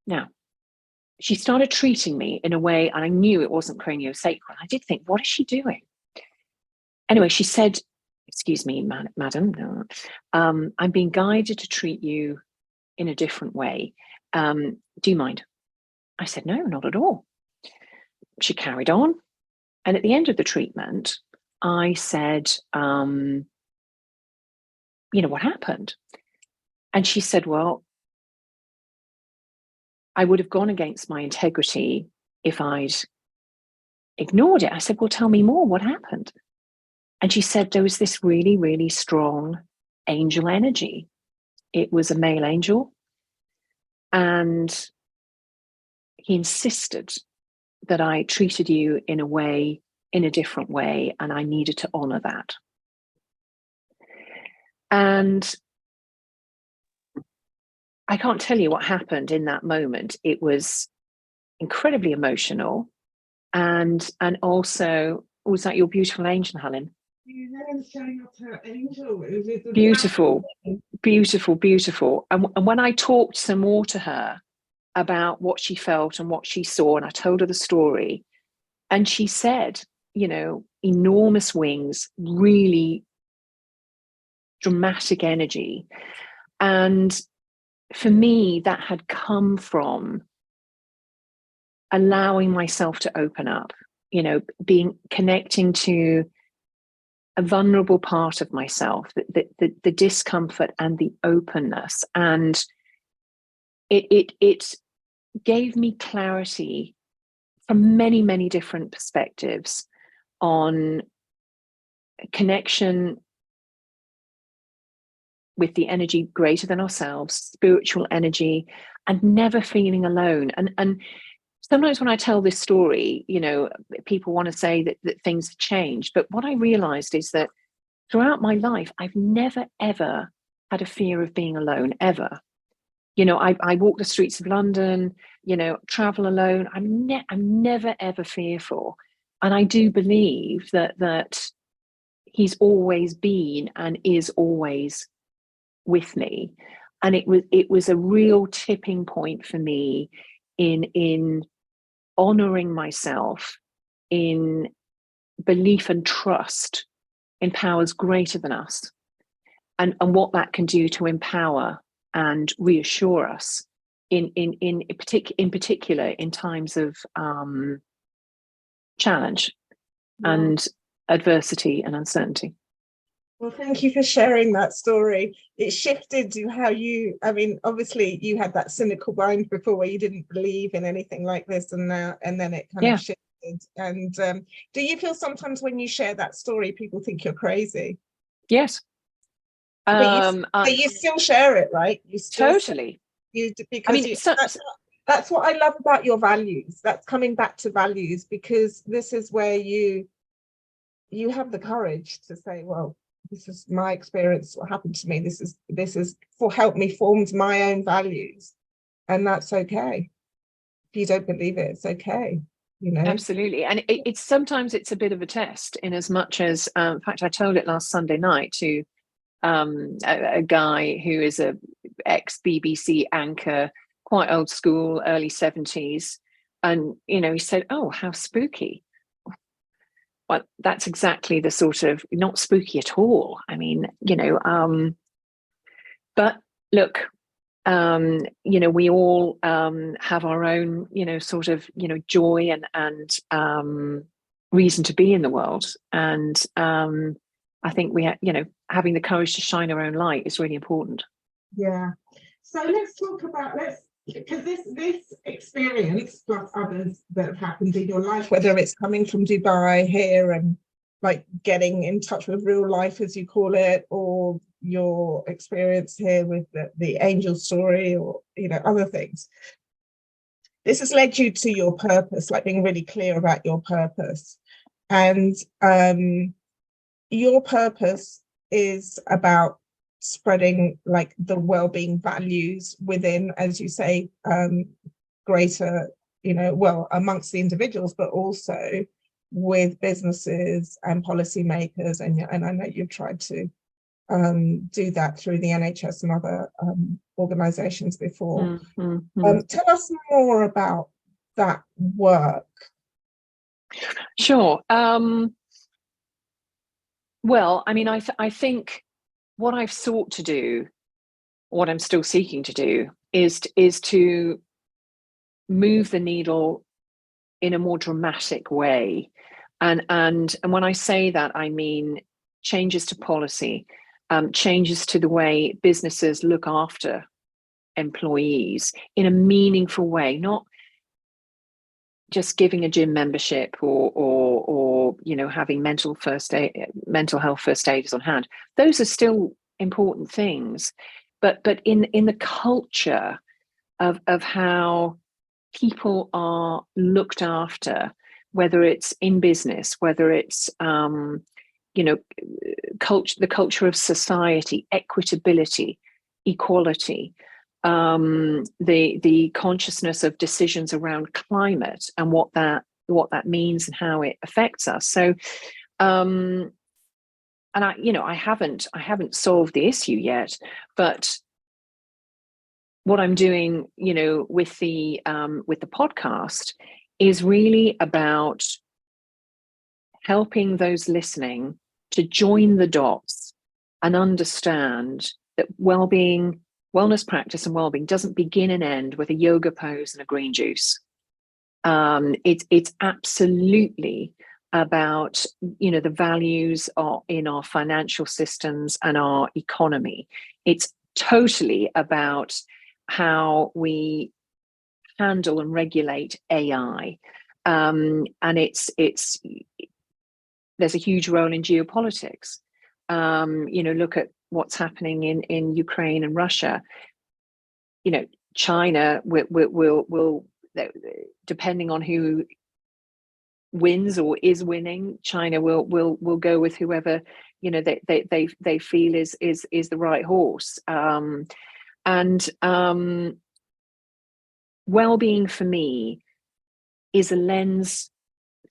S2: Now, she started treating me in a way, and I knew it wasn't craniosacral. I did think, what is she doing? Anyway, she said, excuse me, madam, no, I'm being guided to treat you in a different way. Do you mind? I said, no, not at all. She carried on. And at the end of the treatment, I said, what happened? And she said, well, I would have gone against my integrity if I'd ignored it. I said, well, tell me more. What happened? And she said, there was this really, really strong angel energy. It was a male angel. And he insisted that I treated you in a different way, and I needed to honor that. And I can't tell you what happened in that moment. It was incredibly emotional, and also, was that your beautiful angel, Helen?
S1: Helen's showing off her angel.
S2: Beautiful, beautiful, beautiful. And when I talked some more to her about what she felt and what she saw, and I told her the story, and she said, enormous wings, really dramatic energy. And for me, that had come from allowing myself to open up, connecting to a vulnerable part of myself, the discomfort and the openness. And it gave me clarity from many, many different perspectives on connection with the energy greater than ourselves, spiritual energy, and never feeling alone. And sometimes when I tell this story, people want to say that things have changed. But what I realized is that throughout my life, I've never, ever had a fear of being alone, ever. I walk the streets of London, travel alone. I'm never, ever fearful. And I do believe that he's always been and is always with me. And it was a real tipping point for me in honoring myself, in belief and trust in powers greater than us, and what that can do to empower and reassure us in particular in times of challenge and adversity and uncertainty.
S1: Well, thank you for sharing that story. It shifted to how obviously you had that cynical mind before where you didn't believe in anything like this, and then it kind of shifted. And do you feel sometimes when you share that story, people think you're crazy?
S2: Yes.
S1: But you still share it, right? You still
S2: totally.
S1: That's what I love about your values. That's coming back to values, because this is where you have the courage to say, well, this is my experience, what happened to me. This is helped me formed my own values, and that's okay. If you don't believe it, it's okay.
S2: Absolutely. And it's sometimes it's a bit of a test, in as much as, in fact, I told it last Sunday night to a guy who is a ex-BBC anchor, quite old school, early 70s. And, he said, oh, how spooky. Well, that's exactly the sort of, not spooky at all. But look, we all have our own, sort of, joy and reason to be in the world. And I think having the courage to shine our own light is really important.
S1: Yeah. So let's talk about because this experience, plus others that have happened in your life, whether it's coming from Dubai here and like getting in touch with real life, as you call it, or your experience here with the angel story, or other things, this has led you to your purpose, like being really clear about your purpose. And your purpose is about spreading like the well-being values within, as you say, greater, amongst the individuals, but also with businesses and policymakers. And I know you've tried to do that through the NHS and other organizations before. Tell us more about that work.
S2: Sure. Well, I think what I've sought to do, what I'm still seeking to do, is to move the needle in a more dramatic way. And when I say that, I mean changes to policy, changes to the way businesses look after employees in a meaningful way, not just giving a gym membership or having mental health first aiders on hand. Those are still important things, but in the culture of how people are looked after, whether it's in business, whether it's the culture of society, equitability, equality, the consciousness of decisions around climate and what that means and how it affects us. So and I haven't solved the issue yet, but what I'm doing, with the podcast is really about helping those listening to join the dots and understand that wellness practice and wellbeing doesn't begin and end with a yoga pose and a green juice. It's absolutely about, the values in our financial systems and our economy. It's totally about how we handle and regulate AI. And there's a huge role in geopolitics. Look at what's happening in Ukraine and Russia. China will depending on who wins or is winning, China will go with whoever they feel is the right horse. And well-being for me is a lens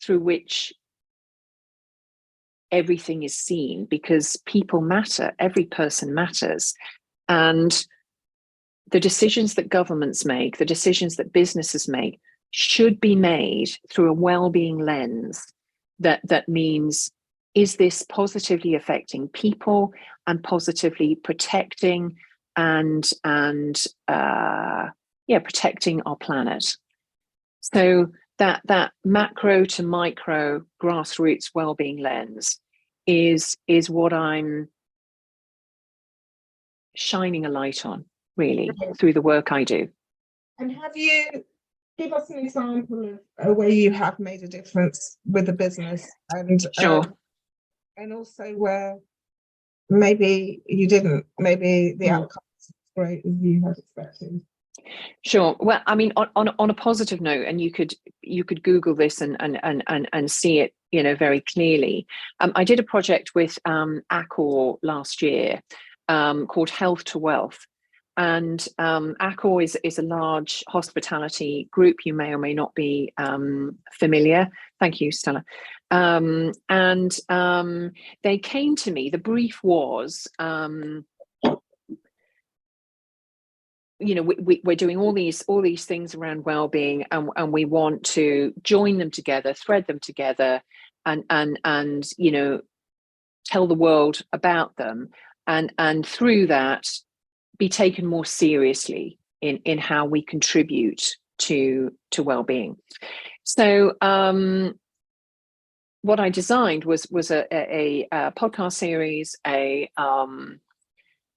S2: through which everything is seen, because people matter, every person matters. And the decisions that governments make, the decisions that businesses make, should be made through a well-being lens that means, is this positively affecting people and positively protecting and protecting our planet? So that macro to micro grassroots well-being lens is what I'm shining a light on, really, through the work I do.
S1: And give us an example of where you have made a difference with the business, and
S2: Sure.
S1: And also where maybe you didn't, maybe the outcome was great as you had expected.
S2: Sure. Well, I mean, on a positive note, and you could Google this and see it, very clearly. I did a project with Accor last year called Health to Wealth, and Accor is a large hospitality group. You may or may not be familiar. Thank you, Stella. And they came to me. The brief was, we're doing all these things around well-being, and we want to join them together, thread them together, and tell the world about them, and through that be taken more seriously in how we contribute to well-being. So what I designed was a podcast series, a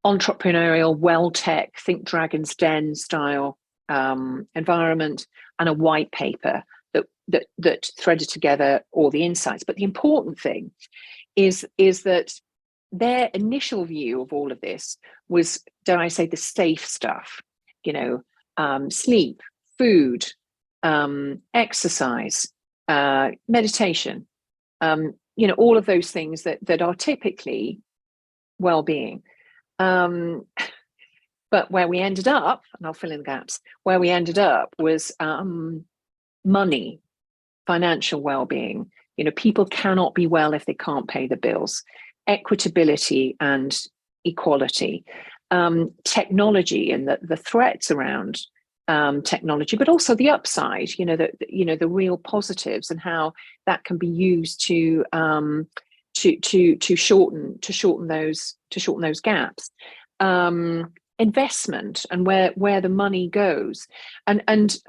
S2: entrepreneurial, well-tech, think Dragon's Den style environment, and a white paper that threaded together all the insights. But the important thing is that their initial view of all of this was, dare I say, the safe stuff, sleep, food, exercise, meditation, all of those things that are typically well-being. But where we ended up, and I'll fill in the gaps, where we ended up was money, financial well-being. People cannot be well if they can't pay the bills. Equitability and equality, technology and the threats around technology, but also the upside. The real positives and how that can be used to shorten those gaps. Investment and where the money goes, and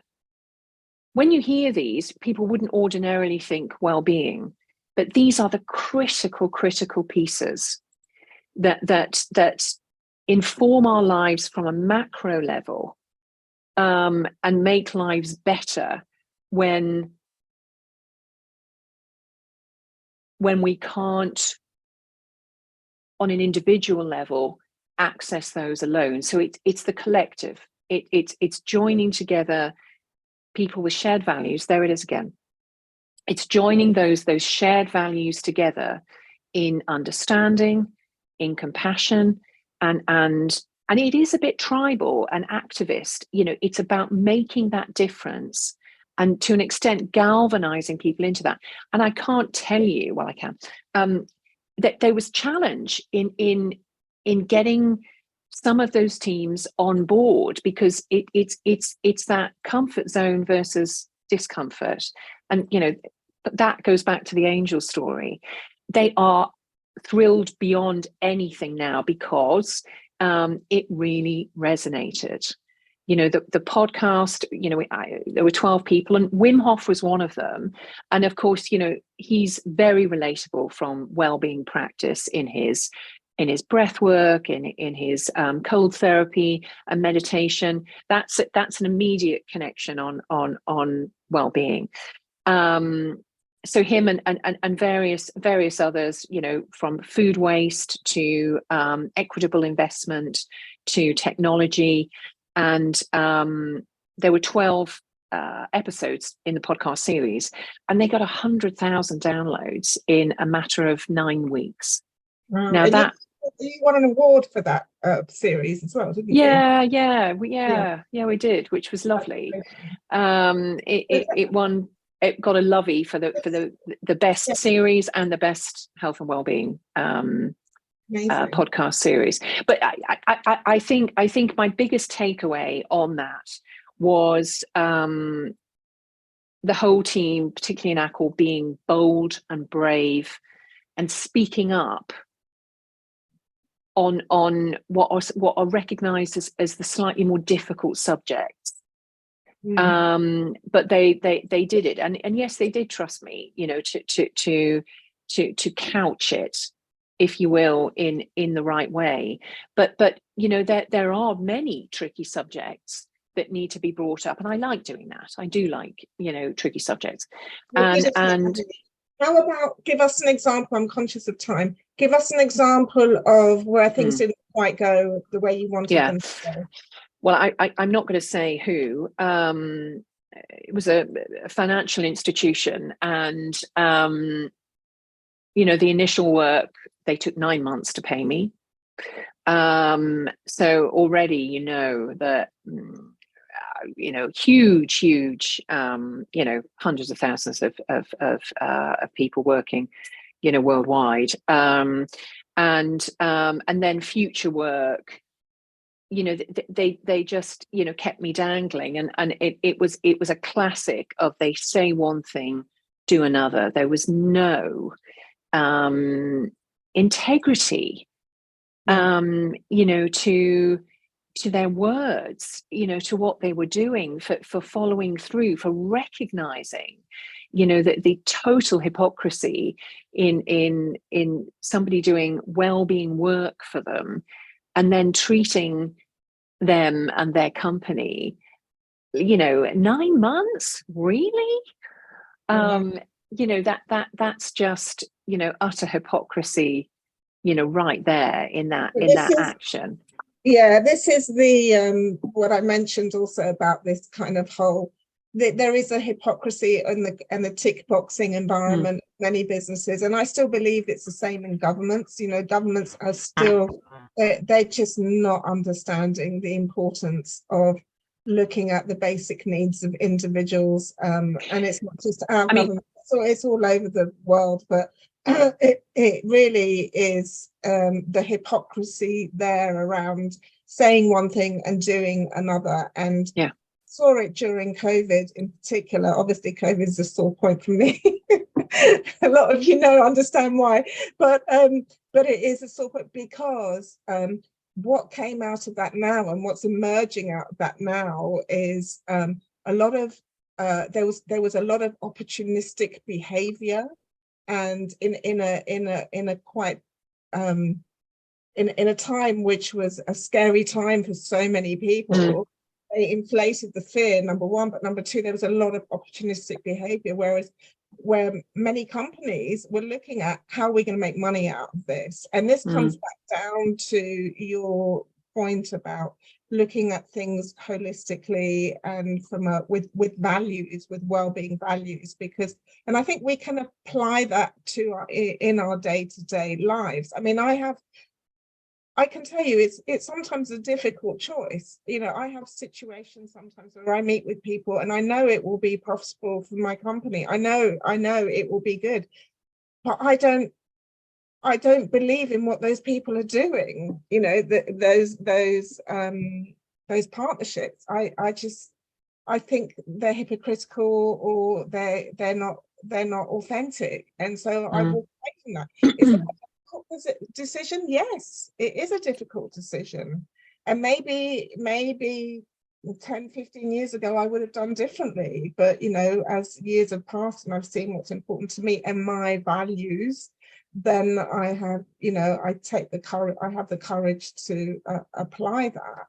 S2: when you hear these, people wouldn't ordinarily think well-being, but these are the critical pieces that inform our lives from a macro level, and make lives better when we can't, on an individual level, access those alone. So it's the collective. It's joining together people with shared values. There it is again. It's joining those shared values together in understanding, in compassion, and it is a bit tribal and activist. It's about making that difference, and to an extent galvanizing people into that. And I can't tell you, well, I can, that there was challenge in getting some of those teams on board, because it's that comfort zone versus discomfort. And that goes back to the angel story. They are thrilled beyond anything now, because it really resonated. The podcast, there were 12 people, and Wim Hof was one of them. And of course, he's very relatable from wellbeing practice in his breath work, in his cold therapy and meditation. That's an immediate connection on wellbeing. So him and various others, from food waste to equitable investment to technology. And there were 12 episodes in the podcast series, and they got 100,000 downloads in a matter of 9 weeks. Now that
S1: you won an award for that series as well, didn't you?
S2: Yeah, we did, which was lovely. It won. It got a lovey for the best series and the best health and wellbeing podcast series. But I think my biggest takeaway on that was the whole team, particularly in ACL, being bold and brave and speaking up on what are recognised as the slightly more difficult subjects. But they did it, and yes, they did trust me, to couch it, if you will, in the right way. But there are many tricky subjects that need to be brought up, and I like doing that. I do like tricky subjects. And
S1: how about, give us an example? I'm conscious of time. Give us an example of where things didn't quite go the way you wanted them to go.
S2: Well, I'm not going to say who. It was a financial institution, and the initial work, they took 9 months to pay me. So already that huge hundreds of thousands of people working worldwide, and then future work. They just kept me dangling, and it was a classic of, they say one thing, do another. There was no integrity to their words, to what they were doing, for following through, for recognizing the total hypocrisy in somebody doing well-being work for them, and then treating them and their company 9 months, really? That's just utter hypocrisy right there in that action.
S1: This is the what I mentioned also about this kind of whole, there is a hypocrisy and the tick boxing environment in many businesses, and I still believe it's the same in governments. Governments are still, they're just not understanding the importance of looking at the basic needs of individuals, and it's not just our government, it's all over the world, but it really is the hypocrisy there around saying one thing and doing another. And saw it during COVID in particular. Obviously, COVID is a sore point for me. A lot of understand why, but it is a sore point, because what came out of that now, and what's emerging out of that now, is a lot of there was a lot of opportunistic behaviour, and in a quite in a time which was a scary time for so many people. They inflated the fear, number one, but number two, there was a lot of opportunistic behaviour, where many companies were looking at, how are we going to make money out of this? And this comes back down to your point about looking at things holistically and from with values, with well-being values, because, and I think we can apply that to in our day-to-day lives. I mean, I can tell you it's sometimes a difficult choice. You know, I have situations sometimes where I meet with people and I know it will be profitable for my company. I know it will be good, but I don't believe in what those people are doing. You know, those partnerships. I think they're hypocritical, or they're not authentic, and so I walk away from that. Is it a difficult decision? Yes, it is a difficult decision, and maybe 10, 15 years ago I would have done differently, but you know, as years have passed and I've seen what's important to me and my values, then I have, you know, I have the courage to apply that.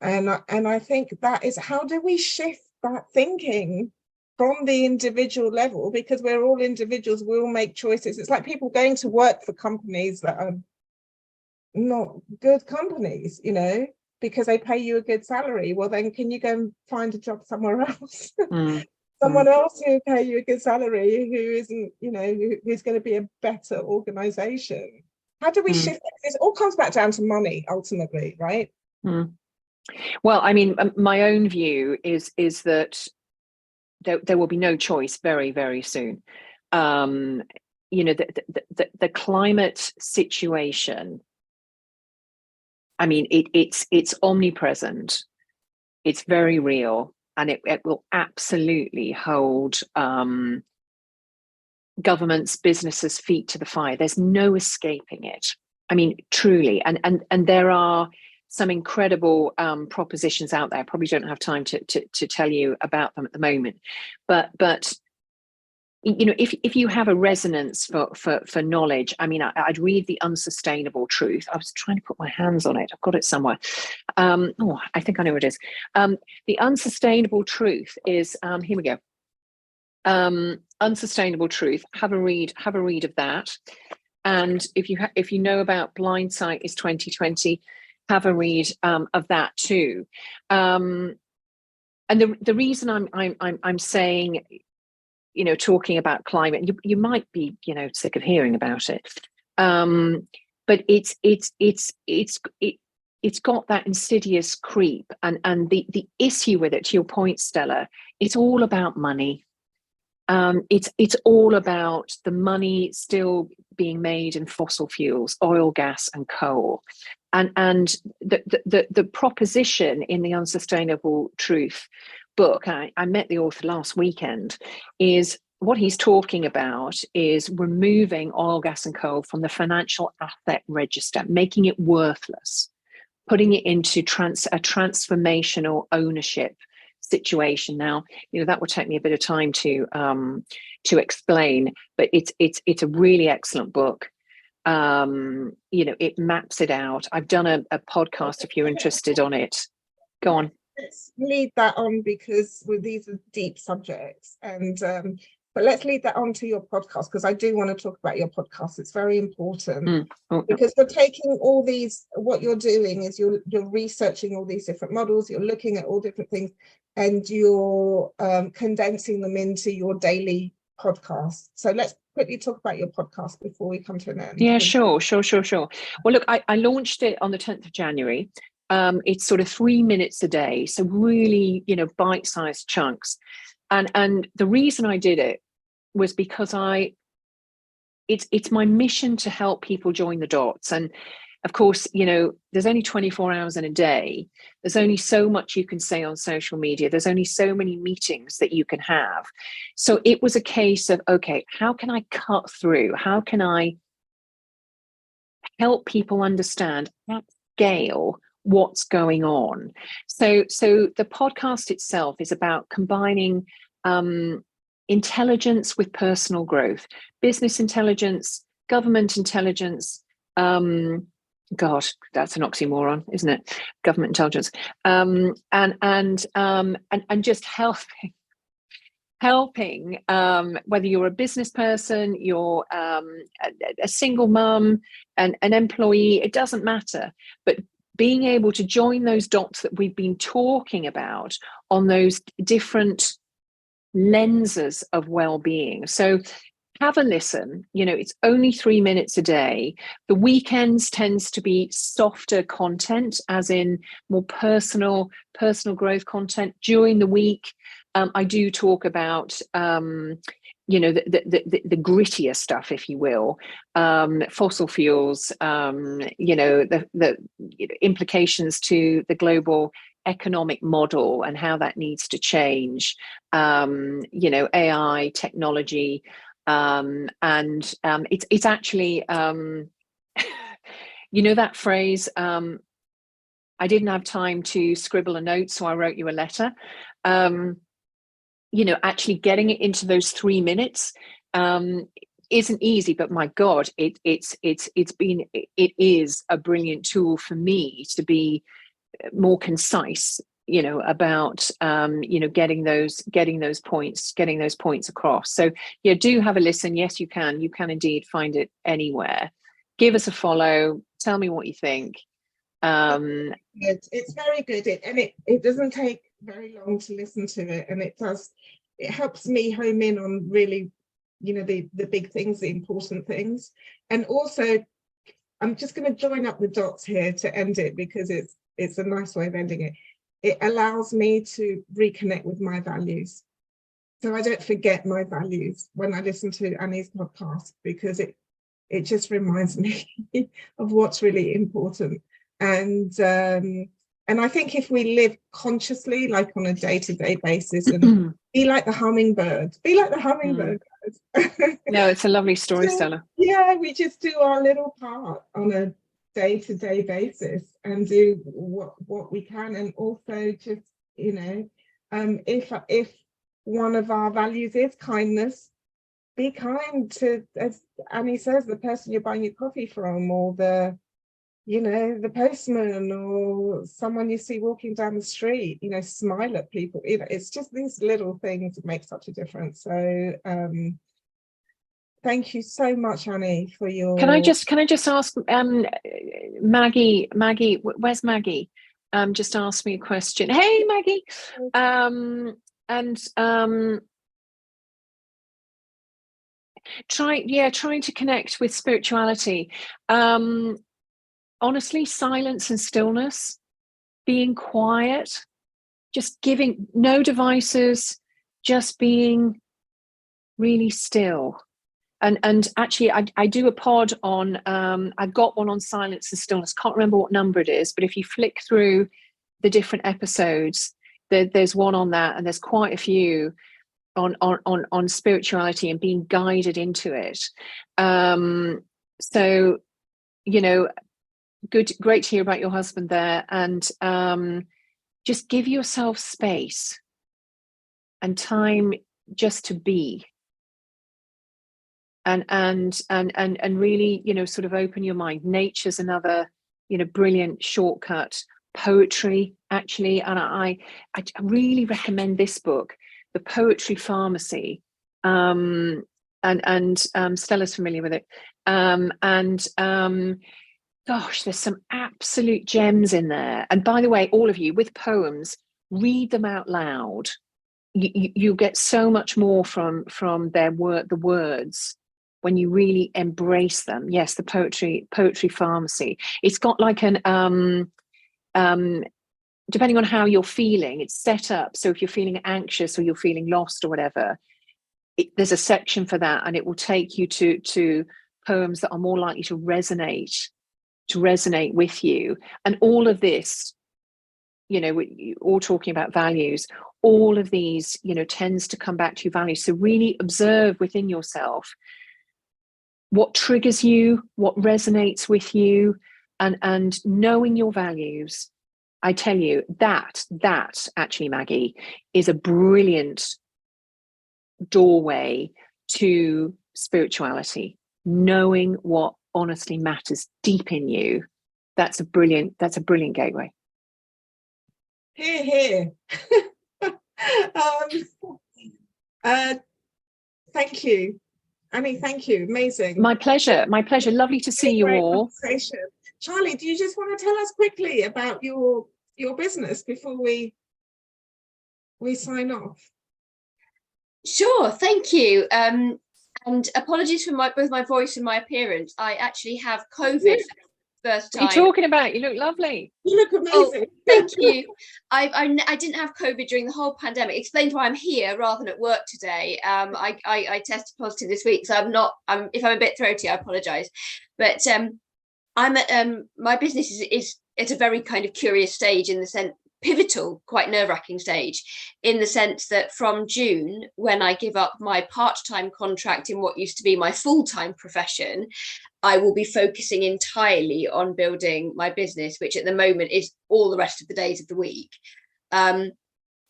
S1: And I think that is, how do we shift that thinking from the individual level? Because we're all individuals, we all make choices. It's like people going to work for companies that are not good companies, you know, because they pay you a good salary. Well, then can you go and find a job somewhere else? Someone else who pay you a good salary, who isn't, you know, who's going to be a better organization. How do we shift that? It all comes back down to money ultimately, right?
S2: Well, I mean, my own view is that there will be no choice very, very soon. You know, the climate situation, I mean, it's omnipresent, it's very real, and it will absolutely hold governments, businesses' feet to the fire. There's no escaping it. I mean, truly, and there are some incredible propositions out there. I probably don't have time to tell you about them at the moment, but you know, if you have a resonance for knowledge, I mean, I'd read The Unsustainable Truth. I was trying to put my hands on it. I've got it somewhere. Oh, I think I know what it is. The Unsustainable Truth is, here we go. Unsustainable Truth. Have a read of that. And if you know about Blindsight is 2020, have a read of that too. And the reason I'm saying, you know, talking about climate, you might be, you know, sick of hearing about it, but it's got that insidious creep, and the issue with it, to your point, Stella, it's all about money. It's all about the money still being made in fossil fuels, oil, gas, and coal, and the proposition in The Unsustainable Truth book, I met the author last weekend, is what he's talking about is removing oil, gas, and coal from the financial asset register, making it worthless, putting it into a transformational ownership situation. Now, you know, that will take me a bit of time to explain, but it's a really excellent book. You know, it maps it out. I've done a podcast if you're interested on it. Go on.
S1: Let's lead that on, because these are deep subjects, and but let's lead that on to your podcast, because I do want to talk about your podcast. It's very important because you're taking all these, what you're doing is you're researching all these different models, you're looking at all different things, and you're condensing them into your daily podcast. So let's quickly talk about your podcast before we come to an end.
S2: Yeah, sure. Well, look, I launched it on the 10th of January. It's sort of 3 minutes a day, so really, you know, bite-sized chunks. And the reason I did it was because it's my mission to help people join the dots. And of course, you know, there's only 24 hours in a day. There's only so much you can say on social media. There's only so many meetings that you can have. So it was a case of, okay, how can I cut through? How can I help people understand at scale what's going on? So the podcast itself is about combining intelligence with personal growth, business intelligence, government intelligence. God, that's an oxymoron, isn't it? Government intelligence, and just helping whether you're a business person, you're a single mum, an employee, it doesn't matter, but being able to join those dots that we've been talking about on those different lenses of well-being. So have a listen. It's only 3 minutes a day. The weekends tends to be softer content, as in more personal growth content. During the week, I do talk about the grittier stuff, if you will, fossil fuels, the implications to the global economic model and how that needs to change, AI, technology, and it's actually that phrase, I didn't have time to scribble a note, so I wrote you a letter. Actually getting it into those 3 minutes isn't easy, but my God, it is a brilliant tool for me to be more concise, about getting those points across. So yeah, do have a listen. Yes, you can indeed find it anywhere. Give us a follow. Tell me what you think.
S1: It's very good, it doesn't take very long to listen to it, and it helps me home in on really the big things, the important things. And also, I'm just going to join up the dots here to end it, because it's a nice way of ending it. It allows me to reconnect with my values, so I don't forget my values when I listen to Anni's podcast, because it just reminds me of what's really important. And I think if we live consciously, like on a day-to-day basis, and be like the hummingbird,
S2: No, it's a lovely story, Stella.
S1: Yeah, we just do our little part on a day-to-day basis and do what we can. And also just, if one of our values is kindness, be kind to, as Annie says, the person you're buying your coffee from, or the postman, or someone you see walking down the street. Smile at people. It's just these little things that make such a difference. So thank you so much, Annie, for your...
S2: Can I just ask, Maggie, where's Maggie? Just asked me a question. Hey, Maggie. Trying to connect with spirituality. Honestly, silence and stillness, being quiet, just giving no devices, just being really still. And actually, I do a pod on, I've got one on silence and stillness. Can't remember what number it is, but if you flick through the different episodes, there's one on that, and there's quite a few on spirituality and being guided into it. So, great to hear about your husband there, and just give yourself space and time just to be. And really, sort of open your mind. Nature's another, brilliant shortcut. Poetry, actually, and I really recommend this book, The Poetry Pharmacy. And Stella's familiar with it. Gosh, there's some absolute gems in there. And by the way, all of you with poems, read them out loud. You get so much more from the words when you really embrace them. Yes, the poetry pharmacy. It's got like an depending on how you're feeling, it's set up. So if you're feeling anxious or you're feeling lost or whatever, there's a section for that, and it will take you to poems that are more likely to resonate with you. And all of this, we're all talking about values. All of these, tends to come back to your values. So really observe within yourself what triggers you, what resonates with you, and knowing your values. I tell you, that actually, Maggie, is a brilliant doorway to spirituality. Knowing what honestly matters deep in you, that's a brilliant gateway.
S1: Hear. Thank you, Annie. Thank you. Amazing.
S2: My pleasure. Lovely to see you all.
S1: Charlie, do you just want to tell us quickly about your business before we sign off?
S3: Sure, thank you. And apologies for both my voice and my appearance. I actually have COVID for the first time.
S2: What are you talking about? You look lovely.
S1: You look amazing.
S3: Oh, thank you. I didn't have COVID during the whole pandemic. Explains why I'm here rather than at work today. I tested positive this week, so if I'm a bit throaty, I apologise. But I'm at my business is at a very kind of curious stage, in the sense, pivotal, quite nerve-wracking stage, in the sense that from June, when I give up my part-time contract in what used to be my full-time profession, I will be focusing entirely on building my business, which at the moment is all the rest of the days of the week.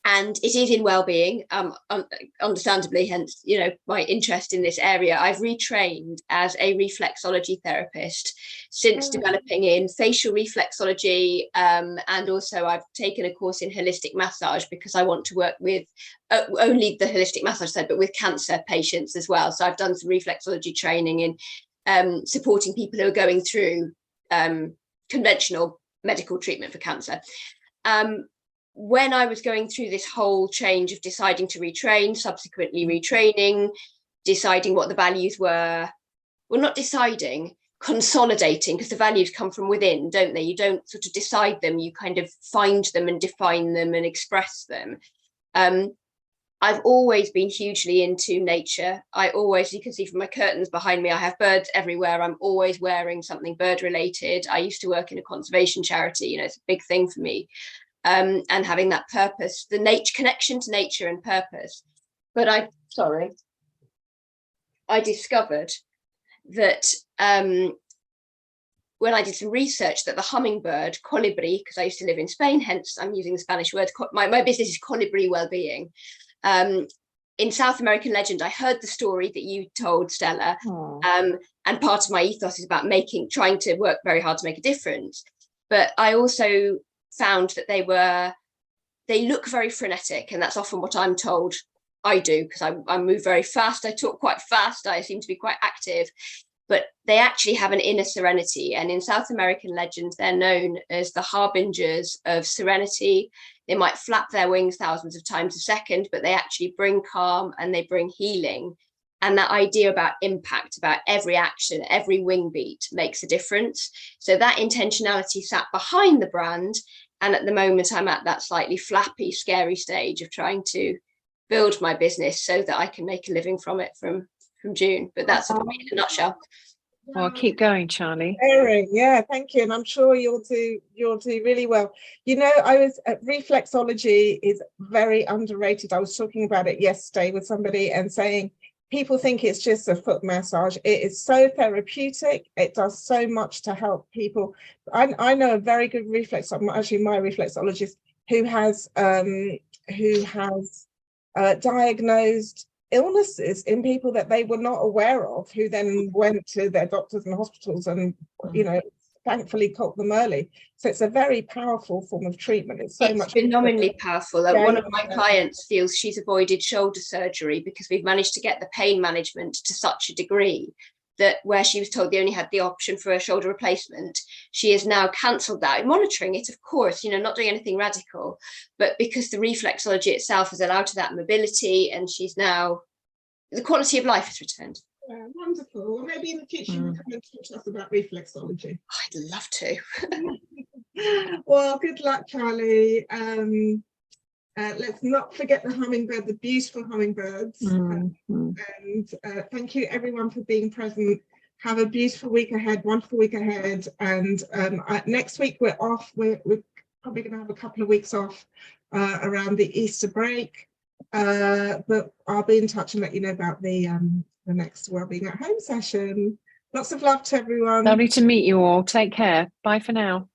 S3: And it is in wellbeing, understandably, hence, my interest in this area. I've retrained as a reflexology therapist since developing in facial reflexology, and also I've taken a course in holistic massage because I want to work with only the holistic massage side, but with cancer patients as well. So I've done some reflexology training in supporting people who are going through conventional medical treatment for cancer. When I was going through this whole change of deciding to retrain, subsequently retraining, deciding what the values were, well, not deciding, consolidating, because the values come from within, don't they? You don't sort of decide them, you kind of find them and define them and express them. I've always been hugely into nature. I always, you can see from my curtains behind me, I have birds everywhere. I'm always wearing something bird related. I used to work in a conservation charity, it's a big thing for me. And having that purpose, the connection to nature and purpose. But I discovered that when I did some research, that the hummingbird, colibri, because I used to live in Spain, hence I'm using the Spanish word, my business is colibri wellbeing. In South American legend, I heard the story that you told, Stella, and part of my ethos is about trying to work very hard to make a difference. But I also found that they look very frenetic, and that's often what I'm told I do, because I move very fast, I talk quite fast, I seem to be quite active, but they actually have an inner serenity. And in South American legends, they're known as the harbingers of serenity. They might flap their wings thousands of times a second, but they actually bring calm and they bring healing. And that idea about impact, about every action, every wing beat makes a difference. So that intentionality sat behind the brand. And at the moment, I'm at that slightly flappy, scary stage of trying to build my business so that I can make a living from it from June. But that's in a nutshell.
S2: Well, keep going, Charlie.
S1: Yeah, thank you. And I'm sure you'll do really well. Reflexology is very underrated. I was talking about it yesterday with somebody and saying, people think it's just a foot massage. It is so therapeutic. It does so much to help people. I know a very good actually my reflexologist who has diagnosed illnesses in people that they were not aware of, who then went to their doctors and hospitals and, thankfully caught them early. So it's a very powerful form of treatment. It's
S3: phenomenally powerful. One of my clients feels she's avoided shoulder surgery because we've managed to get the pain management to such a degree that where she was told they only had the option for a shoulder replacement, she has now cancelled that, monitoring it, of course, not doing anything radical, but because the reflexology itself has allowed her that mobility, and she's now, the quality of life has returned.
S1: Yeah, wonderful. Well, maybe in the future you can come and talk to us about reflexology.
S3: I'd love to.
S1: Well, good luck, Charlie. Let's not forget the hummingbird, the beautiful hummingbirds. And thank you everyone for being present. Have a beautiful week ahead, wonderful week ahead. And next week we're off. We're probably going to have a couple of weeks off around the Easter break. But I'll be in touch and let you know about the next Wellbeing at Home session. Lots of love to everyone.
S2: Lovely to meet you all. Take care. Bye for now.